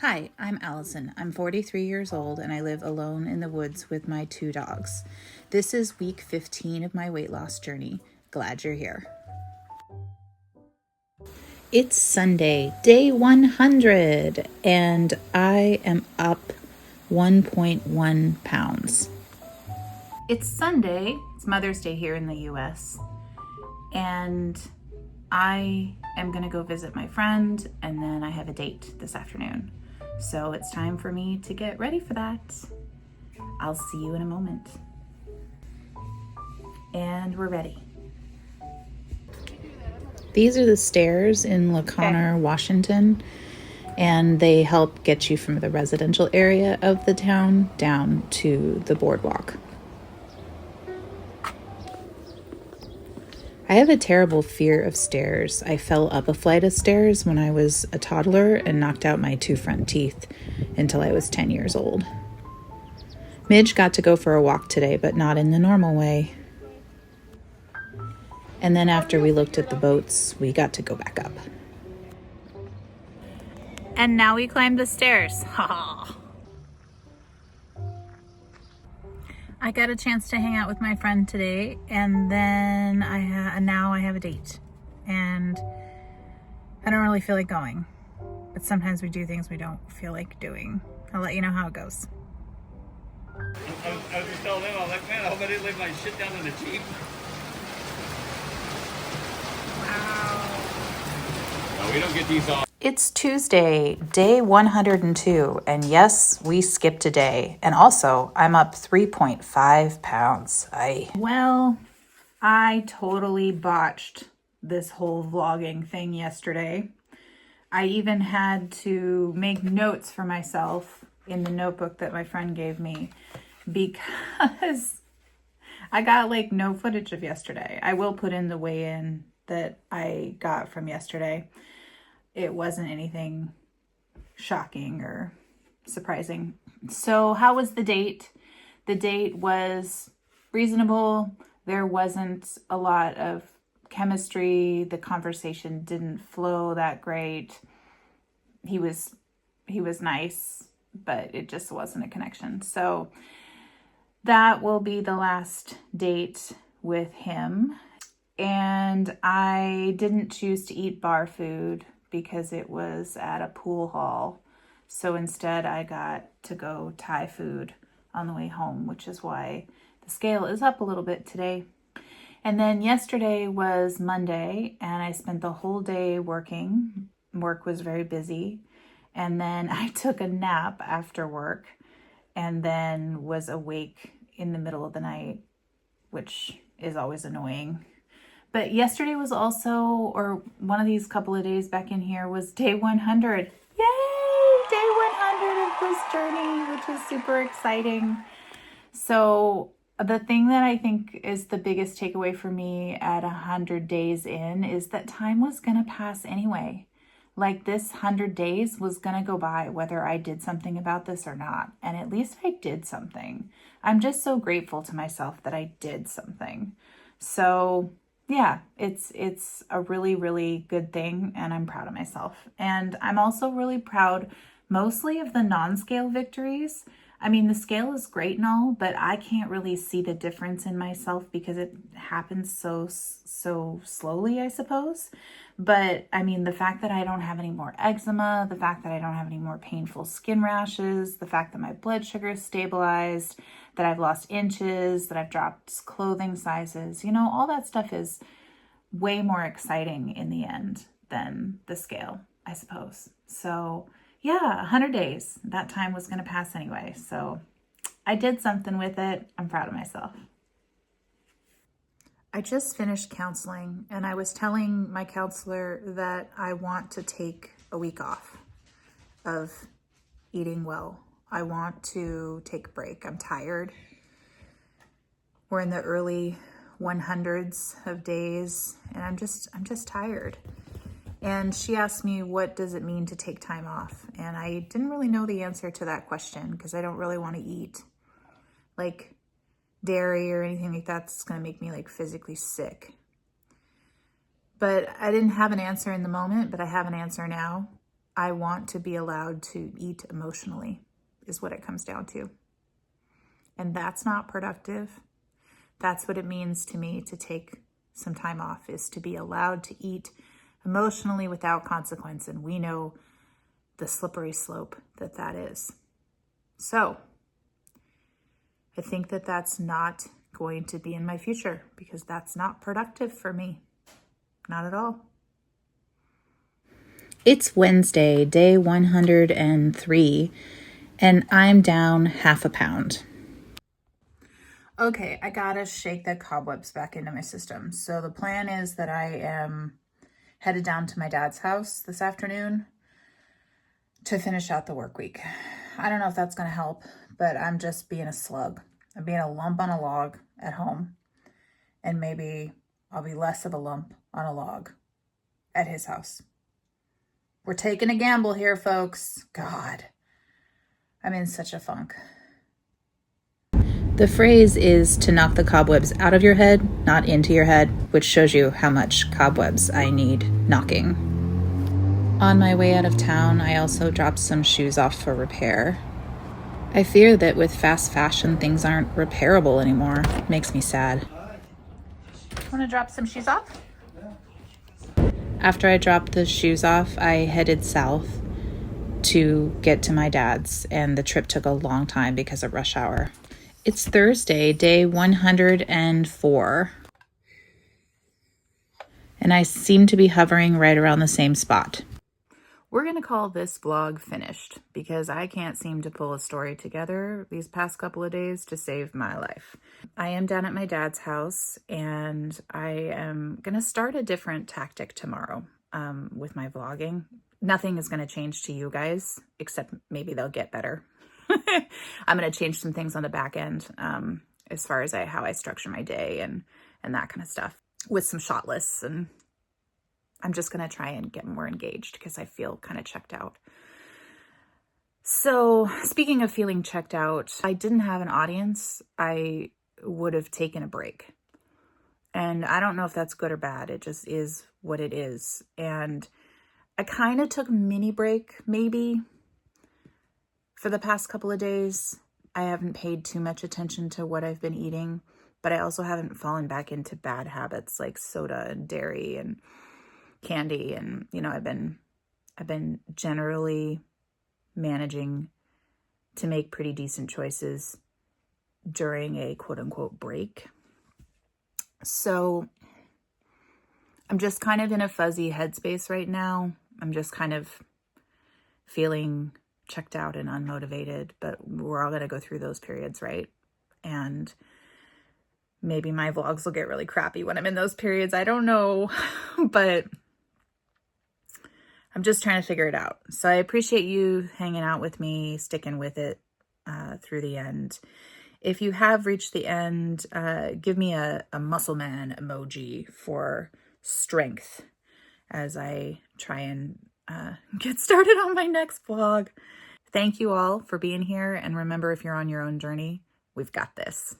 Hi, I'm Allison. I'm 43 years old and I live alone in the woods with my 2 dogs. This is week 15 of my weight loss journey. Glad you're here. It's Sunday, day 100, and I am up 1.1 pounds. It's Sunday. It's Mother's Day here in the US, and I am going to go visit my friend, and then I have a date this afternoon. So it's time for me to get ready for that. I'll see you in a moment. And we're ready. These are the stairs in La Conner, Washington, and they help get you from the residential area of the town down to the boardwalk. I have a terrible fear of stairs. I fell up a flight of stairs when I was a toddler and knocked out my 2 front teeth until I was 10 years old. Midge got to go for a walk today, but not in the normal way. And then after we looked at the boats, we got to go back up. And now we climb the stairs. I got a chance to hang out with my friend today, and then now I have a date, and I don't really feel like going, but sometimes we do things we don't feel like doing. I'll let you know how it goes. I was just telling them, I was like, man, I hope I didn't leave my shit down in the Jeep. Wow. No, we don't get these off. It's Tuesday, day 102, and yes, we skipped a day. And also, I'm up 3.5 pounds. Well, I totally botched this whole vlogging thing yesterday. I even had to make notes for myself in the notebook that my friend gave me because I got like no footage of yesterday. I will put in the weigh-in that I got from yesterday. It wasn't anything shocking or surprising. So how was the date? The date was reasonable. There wasn't a lot of chemistry. The conversation didn't flow that great. He was nice, but it just wasn't a connection. So that will be the last date with him. And I didn't choose to eat bar food because it was at a pool hall. So instead I got to go Thai food on the way home, which is why the scale is up a little bit today. And then yesterday was Monday, and I spent the whole day working. Work was very busy. And then I took a nap after work and then was awake in the middle of the night, which is always annoying. But yesterday was also, or one of these couple of days back in here, was day 100. Yay! Day 100 of this journey, which is super exciting. So the thing that I think is the biggest takeaway for me at 100 days in is that time was going to pass anyway. Like this 100 days was going to go by whether I did something about this or not. And at least I did something. I'm just so grateful to myself that I did something. So yeah, it's a really, really good thing, and I'm proud of myself. And I'm also really proud mostly of the non-scale victories. I mean, the scale is great and all, but I can't really see the difference in myself because it happens so slowly, I suppose. But I mean, the fact that I don't have any more eczema, the fact that I don't have any more painful skin rashes, the fact that my blood sugar is stabilized, that I've lost inches, that I've dropped clothing sizes, you know, all that stuff is way more exciting in the end than the scale, I suppose. So yeah, 100 days, that time was going to pass anyway. So I did something with it. I'm proud of myself. I just finished counseling, and I was telling my counselor that I want to take a week off of eating well. I want to take a break. I'm tired. We're in the early 100s of days, and I'm just tired. And she asked me, what does it mean to take time off? And I didn't really know the answer to that question because I don't really want to eat like dairy or anything like that's going to make me like physically sick. But I didn't have an answer in the moment, but I have an answer now. I want to be allowed to eat emotionally, is what it comes down to. And that's not productive. That's what it means to me to take some time off, is to be allowed to eat emotionally without consequence. And we know the slippery slope that that is. So I think that that's not going to be in my future, because that's not productive for me. Not at all. It's Wednesday, day 103, and I'm down 0.5 pound. Okay, I gotta shake the cobwebs back into my system. So the plan is that I am headed down to my dad's house this afternoon to finish out the work week. I don't know if that's gonna help, but I'm just being a slug. I'm being a lump on a log at home, and maybe I'll be less of a lump on a log at his house. We're taking a gamble here, folks. God, I'm in such a funk. The phrase is to knock the cobwebs out of your head, not into your head, which shows you how much cobwebs I need knocking. On my way out of town, I also dropped some shoes off for repair. I fear that with fast fashion, things aren't repairable anymore. It makes me sad. Want to drop some shoes off? After I dropped the shoes off, I headed south to get to my dad's, and the trip took a long time because of rush hour. It's Thursday, day 104, and I seem to be hovering right around the same spot. We're going to call this vlog finished, because I can't seem to pull a story together these past couple of days to save my life. I am down at my dad's house, and I am going to start a different tactic tomorrow with my vlogging. Nothing is going to change to you guys, except maybe they'll get better. I'm going to change some things on the back end as far as how I structure my day and that kind of stuff, with some shot lists, and I'm just going to try and get more engaged because I feel kind of checked out. So speaking of feeling checked out, I didn't have an audience. I would have taken a break. And I don't know if that's good or bad. It just is what it is. And I kind of took a mini break, maybe, for the past couple of days. I haven't paid too much attention to what I've been eating, but I also haven't fallen back into bad habits like soda and dairy and candy. And, you know, I've been generally managing to make pretty decent choices during a quote unquote break. So I'm just kind of in a fuzzy headspace right now. I'm just kind of feeling checked out and unmotivated, but we're all going to go through those periods, right? And maybe my vlogs will get really crappy when I'm in those periods. I don't know, but I'm just trying to figure it out. So I appreciate you hanging out with me, sticking with it through the end. If you have reached the end, give me a muscle man emoji for strength as I try and get started on my next vlog. Thank you all for being here. And remember, if you're on your own journey, we've got this.